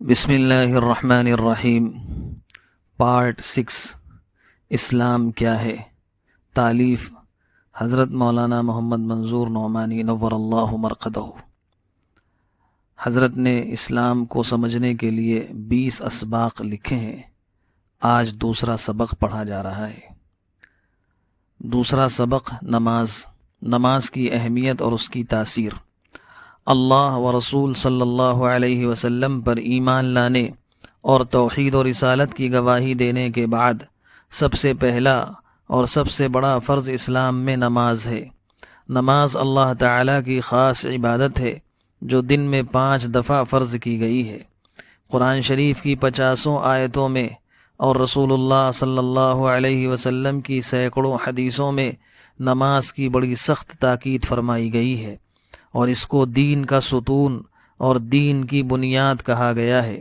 بسم اللہ الرحمن الرحیم۔ پارٹ 6، اسلام کیا ہے؟ تالیف حضرت مولانا محمد منظور نعمانی نور اللہ مرقدہ۔ حضرت نے اسلام کو سمجھنے کے لیے 20 اسباق لکھے ہیں۔ آج دوسرا سبق پڑھا جا رہا ہے۔ دوسرا سبق نماز کی اہمیت اور اس کی تاثیر۔ اللہ و رسول صلی اللہ علیہ وسلم پر ایمان لانے اور توحید و رسالت کی گواہی دینے کے بعد سب سے پہلا اور سب سے بڑا فرض اسلام میں نماز ہے۔ نماز اللہ تعالیٰ کی خاص عبادت ہے جو دن میں 5 دفعہ فرض کی گئی ہے۔ قرآن شریف کی 50 آیتوں میں اور رسول اللہ صلی اللہ علیہ وسلم کی سینکڑوں حدیثوں میں نماز کی بڑی سخت تاکید فرمائی گئی ہے، اور اس کو دین کا ستون اور دین کی بنیاد کہا گیا ہے۔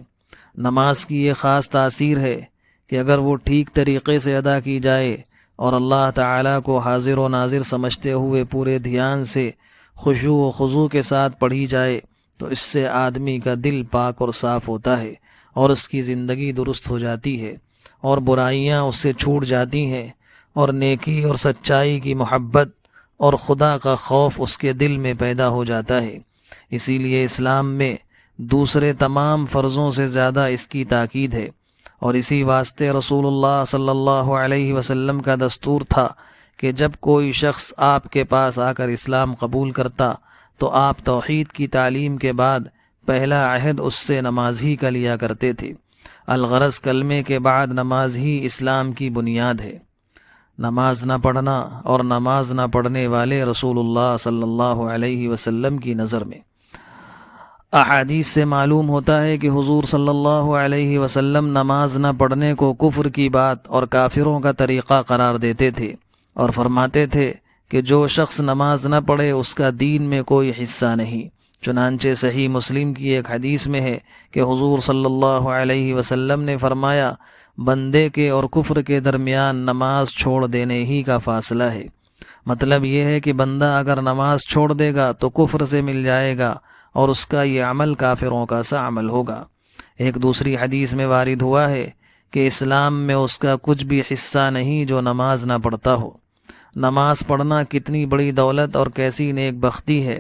نماز کی یہ خاص تاثیر ہے کہ اگر وہ ٹھیک طریقے سے ادا کی جائے اور اللہ تعالیٰ کو حاضر و ناظر سمجھتے ہوئے پورے دھیان سے خشوع و خضوع کے ساتھ پڑھی جائے تو اس سے آدمی کا دل پاک اور صاف ہوتا ہے اور اس کی زندگی درست ہو جاتی ہے اور برائیاں اس سے چھوٹ جاتی ہیں، اور نیکی اور سچائی کی محبت اور خدا کا خوف اس کے دل میں پیدا ہو جاتا ہے۔ اسی لیے اسلام میں دوسرے تمام فرضوں سے زیادہ اس کی تاکید ہے، اور اسی واسطے رسول اللہ صلی اللہ علیہ وسلم کا دستور تھا کہ جب کوئی شخص آپ کے پاس آ کر اسلام قبول کرتا تو آپ توحید کی تعلیم کے بعد پہلا عہد اس سے نماز ہی کا لیا کرتے تھے۔ الغرض کلمے کے بعد نماز ہی اسلام کی بنیاد ہے۔ نماز نہ پڑھنا اور نماز نہ پڑھنے والے رسول اللہ صلی اللہ علیہ وسلم کی نظر میں۔ احادیث سے معلوم ہوتا ہے کہ حضور صلی اللہ علیہ وسلم نماز نہ پڑھنے کو کفر کی بات اور کافروں کا طریقہ قرار دیتے تھے، اور فرماتے تھے کہ جو شخص نماز نہ پڑھے اس کا دین میں کوئی حصہ نہیں۔ چنانچہ صحیح مسلم کی ایک حدیث میں ہے کہ حضور صلی اللہ علیہ وسلم نے فرمایا، بندے کے اور کفر کے درمیان نماز چھوڑ دینے ہی کا فاصلہ ہے۔ مطلب یہ ہے کہ بندہ اگر نماز چھوڑ دے گا تو کفر سے مل جائے گا اور اس کا یہ عمل کافروں کا سا عمل ہوگا۔ ایک دوسری حدیث میں وارد ہوا ہے کہ اسلام میں اس کا کچھ بھی حصہ نہیں جو نماز نہ پڑھتا ہو۔ نماز پڑھنا کتنی بڑی دولت اور کیسی نیک بختی ہے،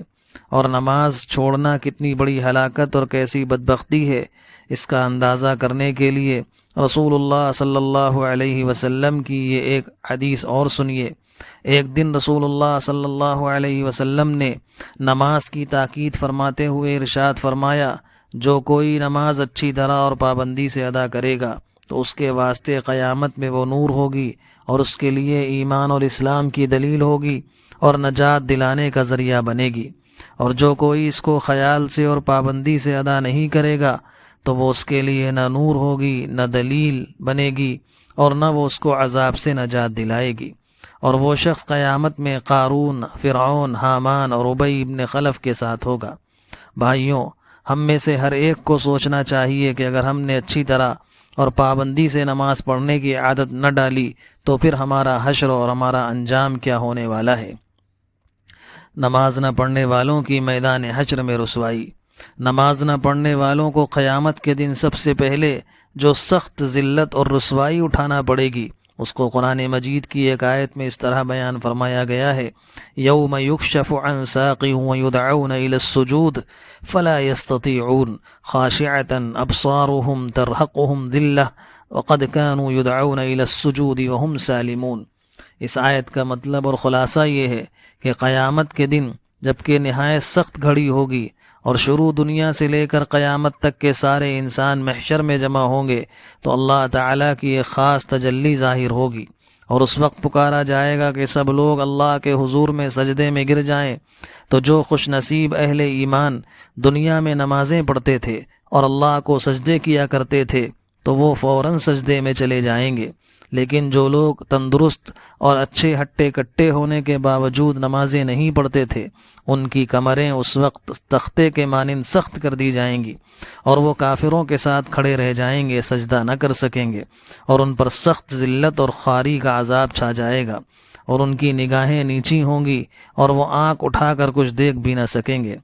اور نماز چھوڑنا کتنی بڑی ہلاکت اور کیسی بدبختی ہے، اس کا اندازہ کرنے کے لیے رسول اللہ صلی اللہ علیہ وسلم کی یہ ایک حدیث اور سنیے۔ ایک دن رسول اللہ صلی اللہ علیہ وسلم نے نماز کی تاکید فرماتے ہوئے ارشاد فرمایا، جو کوئی نماز اچھی طرح اور پابندی سے ادا کرے گا تو اس کے واسطے قیامت میں وہ نور ہوگی اور اس کے لیے ایمان اور اسلام کی دلیل ہوگی اور نجات دلانے کا ذریعہ بنے گی، اور جو کوئی اس کو خیال سے اور پابندی سے ادا نہیں کرے گا تو وہ اس کے لیے نہ نور ہوگی نہ دلیل بنے گی، اور نہ وہ اس کو عذاب سے نجات دلائے گی، اور وہ شخص قیامت میں قارون، فرعون، حامان اور ابی ابن خلف کے ساتھ ہوگا۔ بھائیوں، ہم میں سے ہر ایک کو سوچنا چاہیے کہ اگر ہم نے اچھی طرح اور پابندی سے نماز پڑھنے کی عادت نہ ڈالی تو پھر ہمارا حشر اور ہمارا انجام کیا ہونے والا ہے۔ نماز نہ پڑھنے والوں کی میدان حشر میں رسوائی۔ نماز نہ پڑھنے والوں کو قیامت کے دن سب سے پہلے جو سخت ذلت اور رسوائی اٹھانا پڑے گی اس کو قرآن مجید کی ایک آیت میں اس طرح بیان فرمایا گیا ہے، یوم یکشف عن ساق ویدعون الی السجود فلا یستطیعون خاشعۃ ابصارهم ترہقهم ذلہ وقد كانوا يدعون الی السجود وهم سالمون۔ اس آیت کا مطلب اور خلاصہ یہ ہے کہ قیامت کے دن جبکہ نہایت سخت گھڑی ہوگی اور شروع دنیا سے لے کر قیامت تک کے سارے انسان محشر میں جمع ہوں گے تو اللہ تعالیٰ کی ایک خاص تجلی ظاہر ہوگی، اور اس وقت پکارا جائے گا کہ سب لوگ اللہ کے حضور میں سجدے میں گر جائیں۔ تو جو خوش نصیب اہل ایمان دنیا میں نمازیں پڑھتے تھے اور اللہ کو سجدے کیا کرتے تھے تو وہ فوراً سجدے میں چلے جائیں گے، لیکن جو لوگ تندرست اور اچھے ہٹے کٹے ہونے کے باوجود نمازیں نہیں پڑھتے تھے ان کی کمریں اس وقت تختے کے مانند سخت کر دی جائیں گی، اور وہ کافروں کے ساتھ کھڑے رہ جائیں گے، سجدہ نہ کر سکیں گے، اور ان پر سخت ذلت اور خواری کا عذاب چھا جائے گا، اور ان کی نگاہیں نیچی ہوں گی اور وہ آنکھ اٹھا کر کچھ دیکھ بھی نہ سکیں گے۔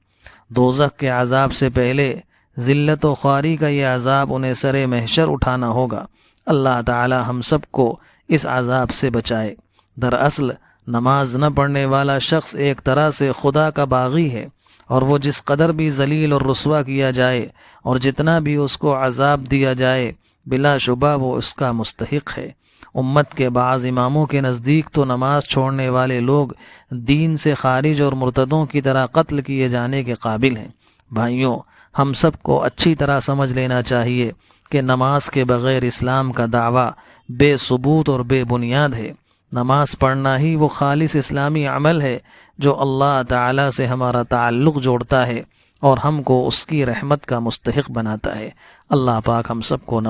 دوزخ کے عذاب سے پہلے ذلت و خواری کا یہ عذاب انہیں سر محشر اٹھانا ہوگا۔ اللہ تعالی ہم سب کو اس عذاب سے بچائے۔ دراصل نماز نہ پڑھنے والا شخص ایک طرح سے خدا کا باغی ہے، اور وہ جس قدر بھی ذلیل اور رسوا کیا جائے اور جتنا بھی اس کو عذاب دیا جائے، بلا شبہ وہ اس کا مستحق ہے۔ امت کے بعض اماموں کے نزدیک تو نماز چھوڑنے والے لوگ دین سے خارج اور مرتدوں کی طرح قتل کیے جانے کے قابل ہیں۔ بھائیوں، ہم سب کو اچھی طرح سمجھ لینا چاہیے کہ نماز کے بغیر اسلام کا دعویٰ بے ثبوت اور بے بنیاد ہے۔ نماز پڑھنا ہی وہ خالص اسلامی عمل ہے جو اللہ تعالیٰ سے ہمارا تعلق جوڑتا ہے اور ہم کو اس کی رحمت کا مستحق بناتا ہے۔ اللہ پاک ہم سب کو